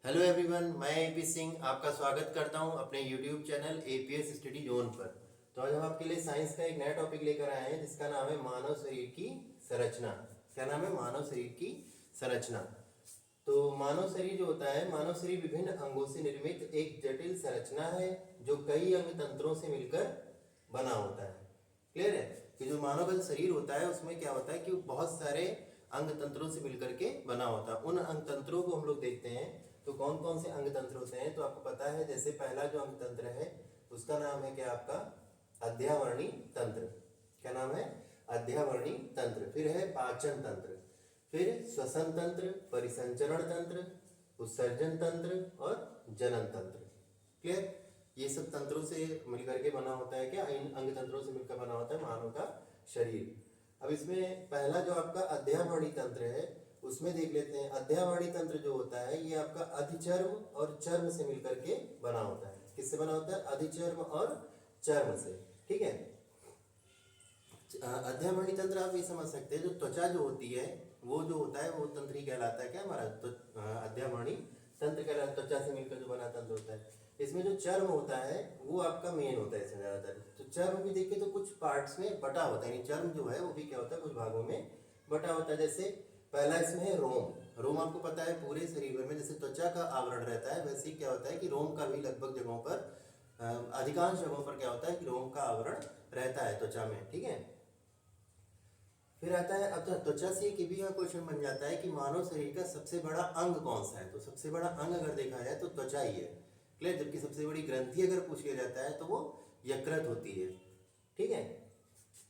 Hello everyone, मैं AP Singh आपका स्वागत करता हूं अपने YouTube channel APS study zone पर। तो आज हम आपके लिए साइंस का एक नया टॉपिक लेकर आए हैं जिसका नाम है मानव शरीर की संरचना। क्या नाम है? मानव शरीर की संरचना। तो मानव शरीर जो होता है, मानव शरीर विभिन्न अंगों से निर्मित एक जटिल संरचना है जो कई अंग तंत्रों से मिलकर बना होता है। क्लियर है कि जो मानव का शरीर होता है उसमें क्या होता है कि वो बहुत सारे अंग तंत्रों से मिलकर के बना होता है। उन अंग तंत्रों को हम लोग देखते हैं तो कौन कौन से अंग तंत्र होते हैं। तो आपको पता है, जैसे पहला जो अंग तंत्र है उसका नाम है क्या? आपका अध्यावरणी तंत्र। क्या नाम है? अध्यावरणी तंत्र। फिर है पाचन तंत्र, फिर श्वसन तंत्र, परिसंचरण तंत्र, उत्सर्जन तंत्र और जनन तंत्र। क्लियर? ये सब तंत्रों से मिलकर के बना होता है क्या? इन अंग तंत्रों से मिलकर बना होता है मानव का शरीर। अब इसमें पहला जो आपका अध्यावरणी तंत्र है उसमें देख लेते हैं। अध्यावरणी तंत्र जो होता है ये आपका अधिचर्म और चर्म से मिलकर के बना होता है। किससे बना होता है? अधिचर्म और चर्म से। ठीक है। अध्यावरणी तंत्र आप ये समझ सकते हैं, जो त्वचा जो होती है वो जो होता है वो तंत्र ही कहलाता है क्या हमारा? तो अध्यावरणी तंत्र कहलाता है, त्वचा से मिलकर जो बना तंत्र होता है। इसमें जो चर्म होता है वो आपका मेन होता है इसमें ज्यादातर। तो चर्म भी देखिए तो कुछ पार्ट्स में बटा होता है, यानी चर्म जो है वो भी क्या होता है? कुछ भागों में बटा होता है। जैसे पहला इसमें है रोम। रोम आपको पता है पूरे शरीर में जैसे त्वचा का आवरण रहता है वैसे ही क्या होता है कि रोम का भी लगभग जगहों पर, अधिकांश जगहों पर क्या होता है कि रोम का आवरण रहता है त्वचा में। ठीक है। फिर आता है, अब त्वचा से एक भी यहाँ क्वेश्चन बन जाता है कि मानव शरीर का सबसे बड़ा अंग कौन सा है? तो सबसे बड़ा अंग अगर देखा जाए तो त्वचा ही है। क्लियर? जबकि सबसे बड़ी ग्रंथि अगर पूछ लिया जाता है तो वो यकृत होती है। ठीक है।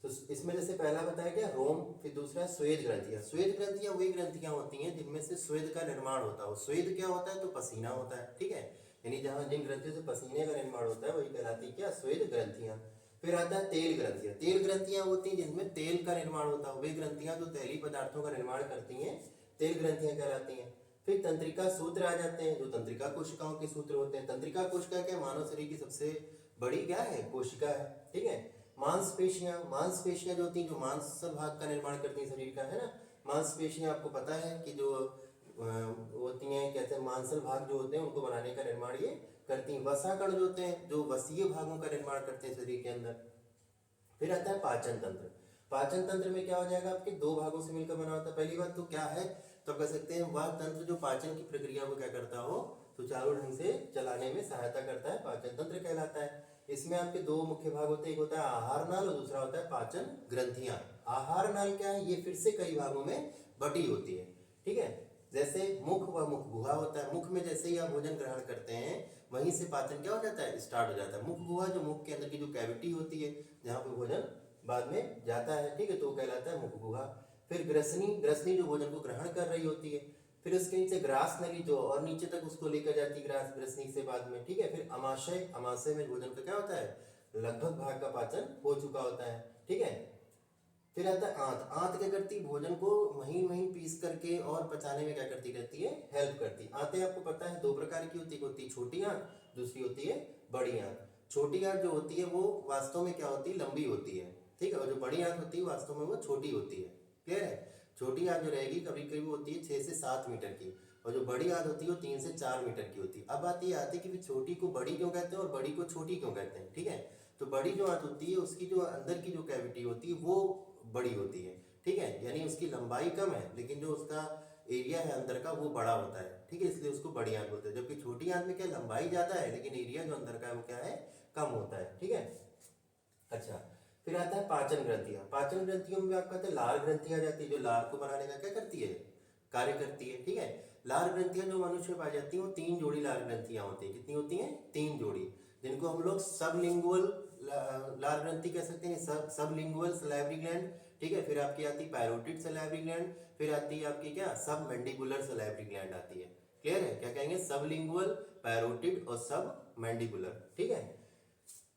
तो इसमें जैसे पहला बताया गया रोम, फिर दूसरा श्वेत ग्रंथियां। श्वेत ग्रंथियां वही ग्रंथियां होती हैं जिनमें से श्वेत का निर्माण होता है। श्वेत क्या होता है? तो पसीना होता है। ठीक है। यानी जहां जिन ग्रंथियों से पसीने का निर्माण होता है वही कहलाती है क्या? श्वेत ग्रंथियां। फिर आता है तेल ग्रंथियां। तेल ग्रंथियां होती हैं जिनमें तेल का निर्माण होता है। वे ग्रंथियां जो तैलीय पदार्थों का निर्माण करती हैं तेल ग्रंथियां कहलाती हैं। फिर तंत्रिका सूत्र आ जाते हैं, जो तंत्रिका कोशिकाओं के सूत्र होते हैं। तंत्रिका कोशिका क्या? मानव शरीर की सबसे बड़ी क्या है? कोशिका है। ठीक है। मांसपेशियां। मांसपेशियां जो होती हैं जो मांसल भाग का निर्माण करती हैं शरीर का, है ना। मांसपेशियां आपको पता है कि जो होती हैं, कहते हैं मांसल भाग जो होते हैं उनको बनाने का निर्माण ये करती हैं। वसाकण जो होते हैं जो वसीय भागों का निर्माण करते हैं शरीर के अंदर। फिर आता है पाचन तंत्र। पाचन तंत्र में क्या हो जाएगा? आपके दो भागों से मिलकर बना होता है। पहली बात तो क्या है? तो कह सकते हैं वह तंत्र जो पाचन की प्रक्रिया को क्या करता हो? सुचारू ढंग से चलाने में सहायता करता है, पाचन तंत्र कहलाता है। इसमें आपके दो मुख्य भाग होते हैं, एक होता है आहार नाल और दूसरा होता है पाचन ग्रंथियां। आहार नाल क्या है? ये फिर से कई भागों में बटी होती है। ठीक है। जैसे मुख व मुख गुहा होता है। मुख में जैसे ही आप भोजन ग्रहण करते हैं वहीं से पाचन क्या हो जाता है? स्टार्ट हो जाता है। मुख गुहा जो मुख के अंदर की जो कैविटी होती है जहाँ पे भोजन बाद में जाता है, ठीक है, तो कहलाता है मुख गुहा। फिर ग्रसनी। ग्रसनी जो भोजन को ग्रहण कर रही होती है। फिर उसके नीचे ग्रास नली जो और नीचे तक उसको लेकर जाती है ग्रास ग्रसनी से बाद में। ठीक है। फिर अमाशय। अमाशय में भोजन का क्या होता है? लगभग भाग का पाचन हो चुका होता है। ठीक है। फिर आता है आंत। आंत क्या करती? भोजन को महीन महीन पीस करके और पचाने में क्या करती रहती है? हेल्प करती। आंतें आपको पता है दो प्रकार की होती है, एक होती है छोटी आंत, दूसरी होती है बड़ी आंत। छोटी आंत जो होती है वो वास्तव में क्या होती है? लंबी होती है। ठीक है। और जो बड़ी आंत होती है वास्तव में वो छोटी होती है। क्लियर है? छोटी आंत जो रहेगी कभी कभी होती है 6 से 7 मीटर की, और जो बड़ी आंत होती है वो 3 से 4 मीटर की होती है। अब बात ये आती है कि छोटी को बड़ी क्यों कहते हैं और बड़ी को छोटी क्यों कहते हैं। ठीक है। तो बड़ी जो आंत होती है उसकी जो अंदर की जो कैविटी होती है वो बड़ी होती है। ठीक है। यानी उसकी लंबाई कम है लेकिन जो उसका एरिया है अंदर का वो बड़ा होता है। ठीक है। इसलिए उसको बड़ी आंत बोलते हैं। जबकि छोटी आंत में क्या लंबाई ज्यादा है लेकिन एरिया जो अंदर का है वो क्या है? कम होता है। ठीक है। अच्छा। फिर आता है पाचन ग्रंथियां। पाचन ग्रंथियों में आपका कहते हैं लार ग्रंथियां जाती है, जो लार को बनाने का क्या करती है? कार्य करती है। ठीक है। लार ग्रंथियां जो मनुष्य में पाई जाती है वो 3 जोड़ी लार ग्रंथियां होती है। कितनी होती हैं? 3 जोड़ी, जिनको हम लोग सबलिंगुअल लार ग्रंथि कह सकते हैं। Sublingual salivary gland. ठीक है। फिर आपकी आती है पैरोटिड सलाइवरी ग्लैंड। फिर आती है आपकी क्या? सब मैंडिबुलर सलाइवरी ग्लैंड आती है। क्लियर है? क्या कहेंगे? सबलिंगुअल, पैरोटिड और सब मैंडिबुलर। ठीक है।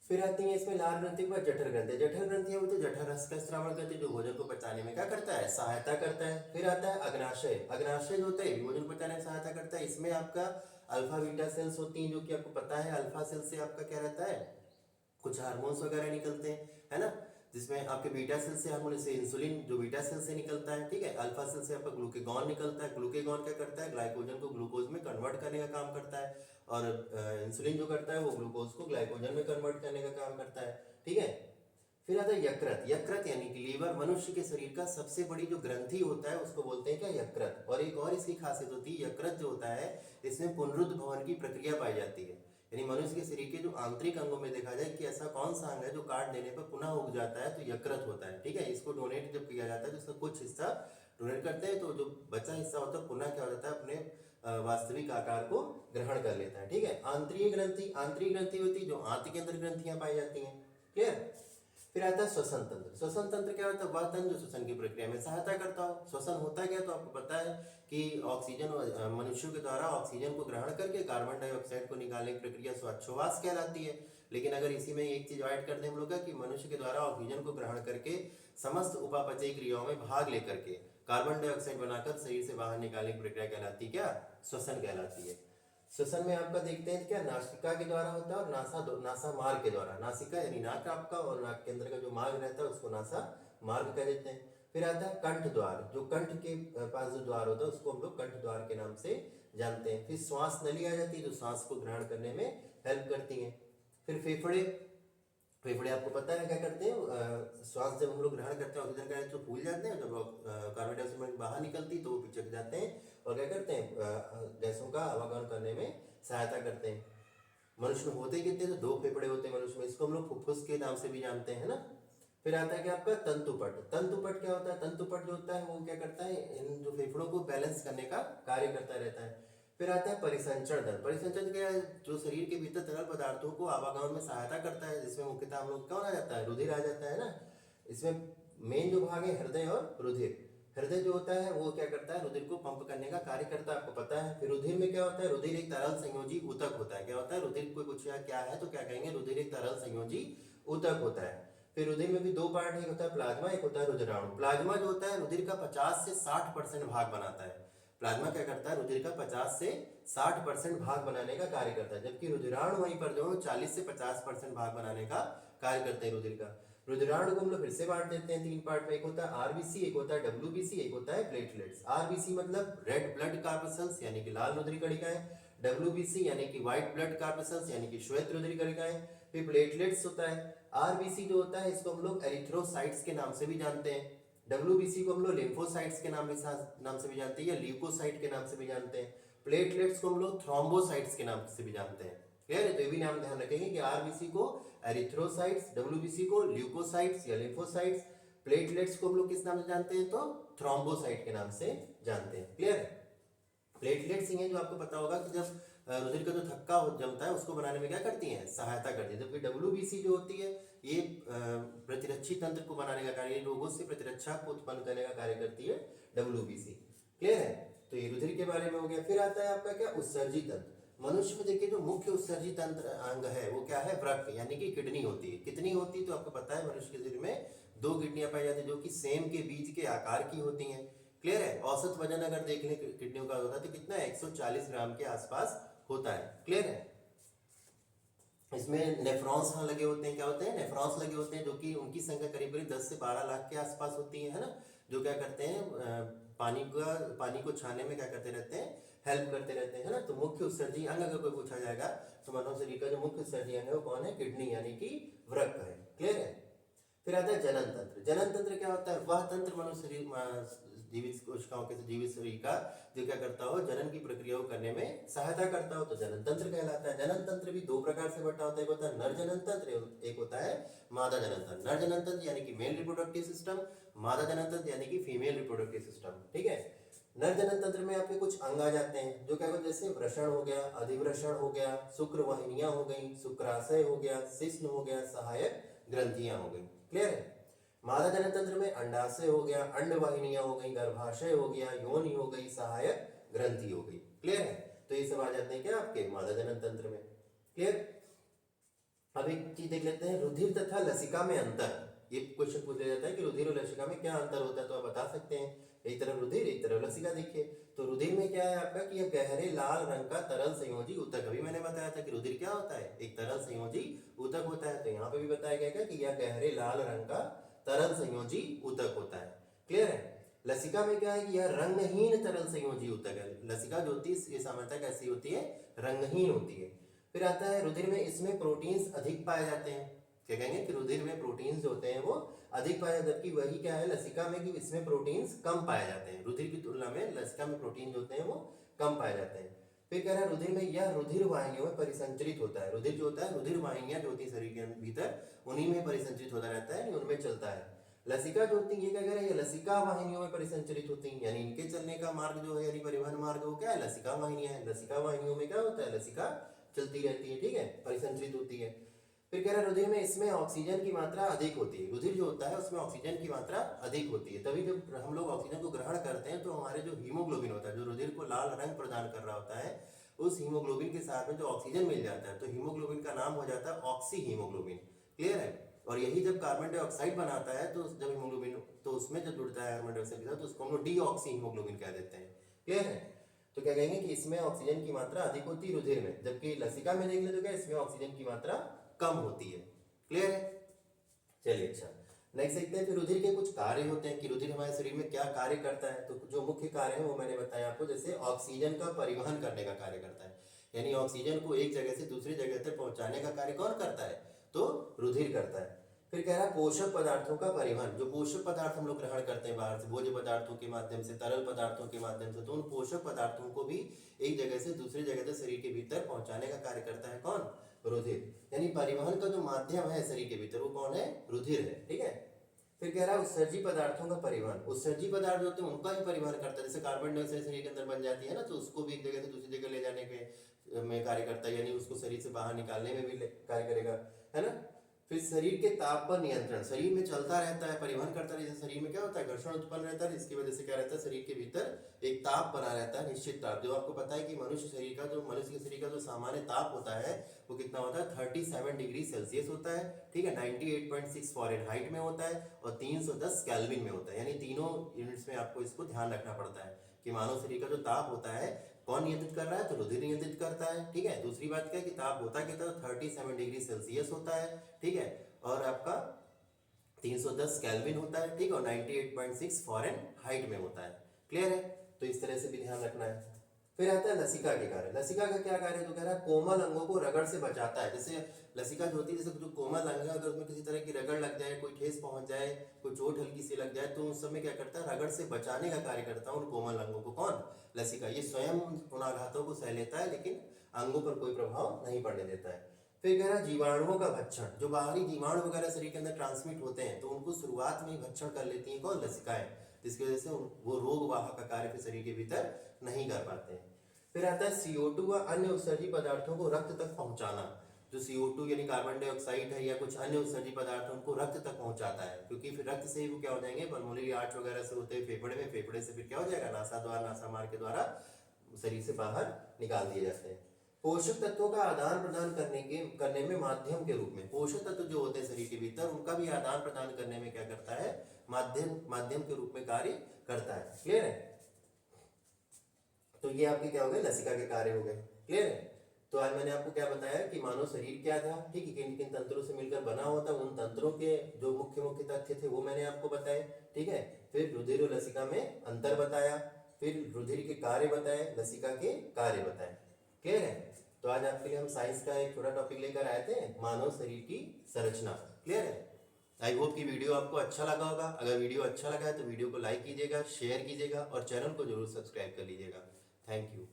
फिर आती है इसमें लार ग्रंथि के बाद जठर ग्रंथि। जठर ग्रंथियां तो जठर रस का स्रावण करती है, जो भोजन को पचाने में क्या करता है? सहायता करता है। फिर आता है अग्नाशय। अग्नाशय जो होता है भोजन को पचाने में सहायता करता है। इसमें आपका अल्फा बीटा सेल्स होती हैं, जो कि आपको पता है अल्फा सेल से आपका क्या रहता है? कुछ हार्मोन्स वगैरह निकलते हैं, है ना। जिसमें आपके बीटा सेल से हार्मोन से इंसुलिन जो बीटा सेल से निकलता है, ठीक है। अल्फा सेल से आपका ग्लूकेगॉन निकलता है। ग्लूकेगॉन क्या करता है, ग्लाइकोजन को ग्लूकोज में कन्वर्ट करने का काम करता है, और इंसुलिन जो करता है वो ग्लूकोज को ग्लाइकोजन में कन्वर्ट करने का काम करता है, ठीक है। फिर आता है यकृत। यकृत यानी कि लीवर। मनुष्य के शरीर का सबसे बड़ी जो ग्रंथि होता है उसको बोलते हैं क्या, यकृत। और एक और इसकी खासियत होती है, यकृत जो होता है इसमें पुनरुद्ध भवन की प्रक्रिया पाई जाती है। यानी मनुष्य के शरीर के जो आंतरिक अंगों में देखा जाए कि ऐसा कौन सा अंग है जो काट देने पर पुनः उग जाता है, तो यकृत होता है, ठीक है। इसको डोनेट जब किया जाता है तो इसका कुछ हिस्सा डोनेट करते हैं, तो जो बचा हिस्सा होता है पुनः क्या हो जाता है, अपने वास्तविक आकार को ग्रहण कर लेता है, ठीक है। आंतरिक ग्रंथि। आंतरिक ग्रंथि होती है जो आंत के अंदर ग्रंथियां पाई जाती हैं, क्लियर। फिर आता है श्वसन तंत्र। श्वसन तंत्र क्या होता है, वह तंत्र जो श्वसन की प्रक्रिया में सहायता करता हो। श्वसन होता क्या, तो आपको पता है कि ऑक्सीजन, मनुष्यों के द्वारा ऑक्सीजन को ग्रहण करके कार्बन डाइऑक्साइड को निकालने की प्रक्रिया श्वासोच्छ्वास कहलाती है। लेकिन अगर इसी में एक चीज ऐड कर दें हम लोग कि मनुष्य के द्वारा ऑक्सीजन को ग्रहण करके समस्त उपापचयी क्रियाओं में भाग लेकर के कार्बन डाइऑक्साइड बनाकर शरीर से बाहर निकालने की प्रक्रिया कहलाती है क्या, श्वसन कहलाती है। श्वसन में आपका देखते हैं क्या, नासिका के द्वारा होता है और नासा मार्ग के द्वारा। नासिका यानी नाक आपका, और नाक के अंदर का जो मार्ग रहता है उसको नासा मार्ग कह देते हैं। फिर आता है कंठ द्वार। जो कंठ के पास जो द्वार होता है उसको हम लोग कंठ द्वार के नाम से जानते हैं। फिर श्वास नली आ जाती है जो सांस को ग्रहण करने में हेल्प करती है। फिर फेफड़े। फेफड़े आपको पता है क्या करते हैं, श्वास जब हम लोग ग्रहण करते हैं ऑक्सीजन का तो फूल जाते हैं, जब कार्बन डाइऑक्साइड बाहर निकलती तो वो पिचक जाते हैं और क्या करते हैं, गैसों का आवागमन करने में सहायता करते हैं। मनुष्य में होते कितने, तो 2 फेफड़े होते हैं मनुष्य में, इसको हम लोग फुफ्फुस के नाम से भी जानते हैं ना। फिर आता है क्या आपका तंतुपट। तंतुपट क्या होता है, तंतुपट जो होता है वो क्या करता है, इन जो फेफड़ों को बैलेंस करने का कार्य करता रहता है। फिर आता है परिसंचरण तंत्र। परिसंचरण क्या है, जो शरीर के भीतर तरल पदार्थों को आवागमन में सहायता करता है, जिसमें मुख्यतः हम लोग कौन आ जाता है, रुधिर आ जाता है ना। इसमें मेन जो भाग है हृदय और रुधिर। हृदय जो होता है वो क्या करता है, रुधिर को पंप करने का कार्य करता है, आपको पता है। फिर रुधिर में क्या होता है, रुधिर एक तरल संयोजी ऊतक होता है। क्या होता है, रुधिर कोई पूछेगा क्या है तो क्या कहेंगे, रुधिर एक तरल संयोजी ऊतक होता है। फिर रुधिर में भी 2 पार्ट है, एक होता है प्लाज्मा, एक होता है रुधिराणु। प्लाज्मा जो होता है रुधिर का 50 से 60% भाग बनाता है। प्लाज्मा क्या करता है, रुधिर का 50 से 60% भाग बनाने का कार्य करता है, जबकि रुधिराणु वहीं पर जो 40 से 50% भाग बनाने का कार्य करते हैं रुधिर का। रुधिराणु को हम लोग फिर से बांट देते हैं 3 पार्ट में, एक होता है आरबीसी, एक होता है डब्ल्यूबीसी, एक होता है प्लेटलेट्स। आरबीसी मतलब रेड ब्लड कार्पसल्स यानी कि लाल रुधिर कणिकाएं, डब्ल्यूबीसी यानी कि व्हाइट ब्लड कार्पसल्स यानी कि श्वेत रुधिर कणिकाएं। फिर प्लेटलेट्स होता है। आरबीसी जो होता है इसको हम लोग एरिथ्रोसाइट्स के नाम से भी जानते हैं। डब्ल्यूबीसी को हम लोग लिम्फोसाइट्स के नाम से भी जानते हैं, या ल्यूकोसाइट के नाम से भी जानते हैं। प्लेटलेट्स को हम लोग थ्रोम्बोसाइट्स के नाम से भी जानते हैं। क्लियर है, तो ये भी नाम ध्यान रखेंगे कि आरबीसी को एरिथ्रोसाइट्स, डब्ल्यूबीसी को ल्यूकोसाइट्स या लिम्फोसाइट्स, प्लेटलेट्स को हम लोग किस नाम से जानते हैं, तो थ्रोम्बोसाइट के नाम से जानते हैं। क्लियर है। प्लेटलेट्स ही हैं जो आपको पता होगा कि जब रुधिर का जो थक्का जमता है उसको बनाने में क्या करती हैं, सहायता करती है। जबकि डब्ल्यूबीसी जो होती है ये प्रतिरक्षी तंत्र को बनाने का कार्य, रोगों से प्रतिरक्षा को उत्पन्न करने का कार्य करती है डब्ल्यूबीसी। क्लियर है, तो ये रुधिर के बारे में हो गया। फिर आता है आपका क्या, उत्सर्जी तंत्र। मनुष्य में देखिए जो मुख्य उत्सर्जी तंत्र अंग है वो क्या है, वृक्क यानी कि किडनी होती है। कितनी होती है तो आपको पता है, मनुष्य के शरीर में 2 किडनियां पाई जाती है जो कि सेम के बीज के आकार की होती हैं। क्लियर है। औसत वजन अगर देख लें किडनियों का होता है तो कितना है, 140 ग्राम के आसपास होता है। क्लियर है। इसमें नेफ्रॉन्स लगे होते हैं, क्या होते हैं, नेफ्रॉन्स लगे होते हैं, जो कि उनकी संख्या करीब करीब 10 से 12 लाख के आसपास होती है ना। जो क्या करते हैं, पानी को छाने में क्या करते रहते हैं, हेल्प करते रहते हैं, है ना। तो मुख्य उत्सर्जी अंग अगर कोई पूछा जाएगा तो मानव शरीर का जो मुख्य उत्सर्जी अंग है वो कौन है, किडनी यानी कि वृक्क है। क्लियर है। फिर आता है जनन तंत्र। जनन तंत्र क्या होता है, वह तंत्र मनुष्य शरीर जीवित कोशिकाओं के जीवित शरीर का जो क्या करता हो, जनन की प्रक्रिया को करने में सहायता करता हो, तो जनन तंत्र कहलाता है। जनन तंत्र भी 2 प्रकार से बटा होता है, एक होता है नर जनन तंत्र, एक होता है मादा जनन तंत्र। नर जनन तंत्र यानी कि मेल रिप्रोडक्टिव सिस्टम, मादा जनन तंत्र यानी कि फीमेल रिप्रोडक्टिव सिस्टम। ठीक है। नर जनन तंत्र में आपके कुछ अंग आ जाते हैं जो क्या होते हैं, जैसे वृषण हो गया, अधिवृषण हो गया, शुक्र वाहिनियां हो गई, शुक्राशय हो गया, शिश्न हो गया, सहायक ग्रंथियां हो गई। क्लियर है। मादा जनन तंत्र में अंडाशय हो गया, अंड वाहिनियां हो गई, गर्भाशय हो गया, योनि हो गई, सहायक ग्रंथि हो गई। क्लियर है। तो ये सब आ जाते हैं क्या आपके मादा जनन तंत्र में। क्लियर। अब एक चीज देख लेते हैं, रुधिर तथा लसिका में अंतर। ये क्वेश्चन पूछ लिया जाता है कि रुधिर और लसिका में क्या अंतर होता है, तो आप बता सकते हैं। एक तरफ रुधिर एक तरफ लसिका। देखिए तो रुधिर में क्या है आपका कि यह गहरे लाल रंग का तरल संयोजी ऊतक। अभी मैंने बताया था कि रुधिर क्या होता है, एक तरल संयोजी ऊतक होता है। तो यहाँ पे भी बताया गया कि यह गहरे लाल रंग का तरल संयोजी ऊतक होता है। क्लियर है? लसिका में क्या है कि यह रंगहीन तरल संयोजी ऊतक है। लसिका जो होती है ये सामान्यतः कैसी होती है? रंगहीन होती है। फिर आता है रुधिर में, इसमें प्रोटीन्स अधिक पाए जाते हैं। क्या कहेंगे कि रुधिर में प्रोटीन्स जो होते हैं वो अधिक पाए जाते हैं, जबकि वही क्या है लसिका में कि इसमें प्रोटीन्स कम पाए जाते हैं। रुधिर की तुलना में लसिका में प्रोटीन जो होते हैं वो कम पाए जाते हैं। फिर कह रहा है रुधिर में यह रुधिर वाहिनियों में परिसंचरित होता है। रुधिर जो होता है, रुधिर वाहिनियां जो होती है शरीर के भीतर, उन्हीं में परिसंचरित होता रहता है, उनमें चलता है। लसिका जो होती है ये क्या कह रहे हैं, लसिका वाहिनियों में परिसंचरित होती हैं, यानी इनके चलने का मार्ग जो है यानी परिवहन मार्ग वो क्या है, लसिका वाहिनियां है। लसिका वाहिनियों में क्या होता है, लसिका चलती रहती है, ठीक है, परिसंचरित होती है। फिर कह रहा है रुधिर में इसमें ऑक्सीजन की मात्रा अधिक होती है। रुधिर जो होता है उसमें ऑक्सीजन की मात्रा अधिक होती है, तभी जब हम लोग ऑक्सीजन को ग्रहण करते हैं तो हमारे जो हीमोग्लोबिन होता है, जो रुधिर को लाल रंग प्रदान कर रहा होता है, उस हीमोग्लोबिन के साथ में जो ऑक्सीजन मिल जाता है तो हीमोग्लोबिन का नाम हो जाता है ऑक्सी हीमोग्लोबिन। क्लियर है? और यही जब कार्बन डाइऑक्साइड बनाता है तो जब हीमोग्लोबिन तो उसमें जब जुड़ता है कार्बन डाइऑक्साइड के साथ तो उसको हम लोग डीऑक्सी हीमोग्लोबिन कह देते हैं। क्लियर है? तो क्या कहेंगे कि इसमें ऑक्सीजन की मात्रा अधिक होती है रुधिर में, जबकि लसिका में देख ले तो क्या इसमें ऑक्सीजन की मात्रा कम होती है। क्लियर है? चलिए अच्छा, नेक्स्ट देखते हैं फिर रुधिर के कुछ कार्य होते हैं कि रुधिर हमारे शरीर में क्या कार्य करता है। तो जो मुख्य कार्य है वो मैंने बताया आपको, जैसे ऑक्सीजन का परिवहन करने का कार्य करता है, यानी ऑक्सीजन को एक जगह से दूसरी जगह तक पहुंचाने का कार्य कौन करता है, तो रुधिर करता है। फिर कह रहा है पोषक पदार्थों का परिवहन, जो पोषक पदार्थ हम लोग ग्रहण करते हैं बाहर से, भोज्य पदार्थों के माध्यम से, तरल पदार्थों के माध्यम से, तो उन पोषक पदार्थों को भी एक जगह से दूसरी जगह तक शरीर के भीतर पहुंचाने का कार्य करता है कौन, रुधिर। यानी परिवहन का जो माध्यम है शरीर के भीतर वो कौन है, रुधिर है। ठीक है? फिर कह रहा है उत्सर्जी पदार्थों का परिवहन, उत्सर्जी पदार्थ होते हैं उनका भी परिवहन करता है, जैसे कार्बन डाइऑक्साइड शरीर के अंदर बन जाती है ना, तो उसको भी एक जगह से दूसरी जगह ले जाने के में कार्य करता है, यानी उसको शरीर से बाहर निकालने में भी कार्य करेगा, है ना। फिर शरीर के ताप पर नियंत्रण, शरीर में चलता रहता है, परिवहन करता है, जैसे शरीर में क्या होता है घर्षण उत्पन्न रहता है, इसकी वजह से क्या रहता है शरीर के भीतर एक ताप बना रहता है, निश्चित ताप। जो आपको पता है कि मनुष्य के शरीर का जो सामान्य ताप होता है वो कितना होता है, 37 डिग्री सेल्सियस होता है। ठीक है, 98.6 फॉरेनहाइट में होता है और 310 केल्विन में होता है, यानी तीनों यूनिट्स में आपको इसको ध्यान रखना पड़ता है कि मानव शरीर का जो ताप होता है कौन नियंत्रित कर रहा है, तो रुधिर नियंत्रित करता है। ठीक है, दूसरी बात क्या है कि ताप होता कितना, 37 डिग्री सेल्सियस होता है। ठीक है, और आपका 310 केल्विन होता है। ठीक है, और 98.6 फॉरेनहाइट में होता है। क्लियर है? तो इस तरह से भी ध्यान रखना है। फिर आता है लसिका के कार्य। लसिका का क्या कार्य है, तो कह रहा है कोमल अंगों को रगड़ से बचाता है। जैसे लसिका जो होती है, जैसे जो कोमल अंग है अगर उसमें किसी तरह की रगड़ लग जाए, कोई ठेस पहुंच जाए, कोई चोट हल्की सी लग जाए, तो उस समय क्या करता है, रगड़ से बचाने का कार्य करता है उन कोमल अंगों को। कौन, लसिका। ये स्वयं उन आघातों को सह लेता है लेकिन अंगों पर कोई प्रभाव नहीं पड़ने देता है। फिर कह रहा है जीवाणुओं का भक्षण, जो बाहरी जीवाणु वगैरह शरीर के अंदर ट्रांसमिट होते हैं तो उनको शुरुआत में ही भक्षण कर लेती हैं कौन, लसिकाएं, जिसकी वजह से वो रोग वाहक का कार्य फिर शरीर के भीतर नहीं कर पाते हैं। फिर आता है CO2 व अन्य उत्सर्जी पदार्थों को रक्त तक पहुंचाना। जो CO2 यानी कार्बन डाइऑक्साइड है या कुछ अन्य उत्सर्जी पदार्थ उनको रक्त तक पहुंचाता है, क्योंकि फिर रक्त से ही वो क्या हो जाएंगे, पल्मोनरी आर्च वगैरह से होते हैं फेफड़े में, फेफड़े से फिर क्या हो जाएगा, नासा द्वार, नासा मार्ग के द्वारा शरीर से बाहर निकाल दिए जाते हैं। पोषक तत्वों का आदान प्रदान करने में माध्यम के रूप में, पोषक तत्व जो होते हैं शरीर के भीतर उनका भी आदान प्रदान करने में क्या करता है, माध्यम के रूप में कार्य करता है। क्लियर है? तो ये आपके क्या हो गए, लसिका के कार्य हो गए। क्लियर है? तो आज मैंने आपको क्या बताया कि मानव शरीर क्या था, ठीक है, किन किन तंत्रों से मिलकर बना हुआ था, उन तंत्रों के जो मुख्य मुख्य तथ्य थे वो मैंने आपको बताए। ठीक है, फिर रुधिर और लसिका में अंतर बताया, फिर रुधिर के कार्य बताए, लसिका के कार्य बताए। क्लियर है? तो आज आपके लिए हम साइंस का एक छोटा टॉपिक लेकर आए थे, मानव शरीर की संरचना। क्लियर है? आई होप कि वीडियो आपको अच्छा लगा होगा। अगर वीडियो अच्छा लगा है तो वीडियो को लाइक कीजिएगा, शेयर कीजिएगा और चैनल को जरूर सब्सक्राइब कर लीजिएगा। Thank you.